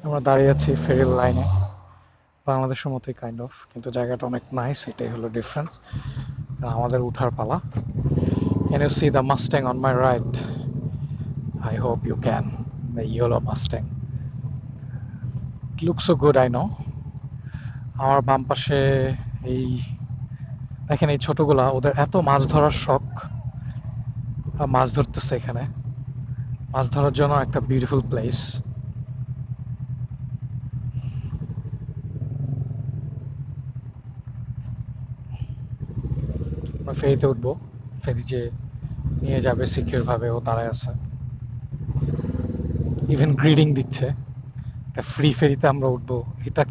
আমরা দাঁড়িয়ে আছি ফেরির লাইনে, বাংলাদেশের মতোই কাইন্ড অফ, কিন্তু জায়গাটা অনেক নাইস, এটাই হলো ডিফারেন্স। আমাদের উঠার পালা। Can you see the Mustang on my right? I hope you can. The yellow Mustang, it look so good, I know. আমার বাম পাশে এই দেখেন, এই ছোটগুলা, ওদের এত মাছ ধরার শখ, মাছ ধরতেছে এখানে। মাছ ধরার জন্য একটা বিউটিফুল প্লেস। আমরা ফেরিতে উঠবো, ফেরি যে নিয়ে যাবে সিকিউর ভাবে, ও দাঁড়ায় আছে, ইভেন গ্রিডিং দিচ্ছে। একটা ফ্রি ফেরিতে আমরা উঠবো, এটা,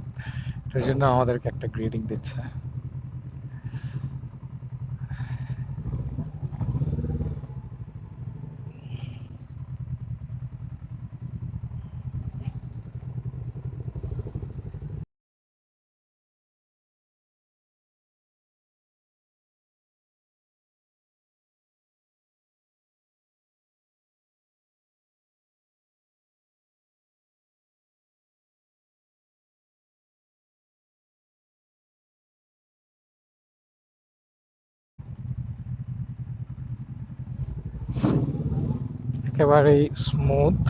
এটার জন্য আমাদেরকে একটা গ্রিডিং দিচ্ছে। একেবারেই স্মুথ,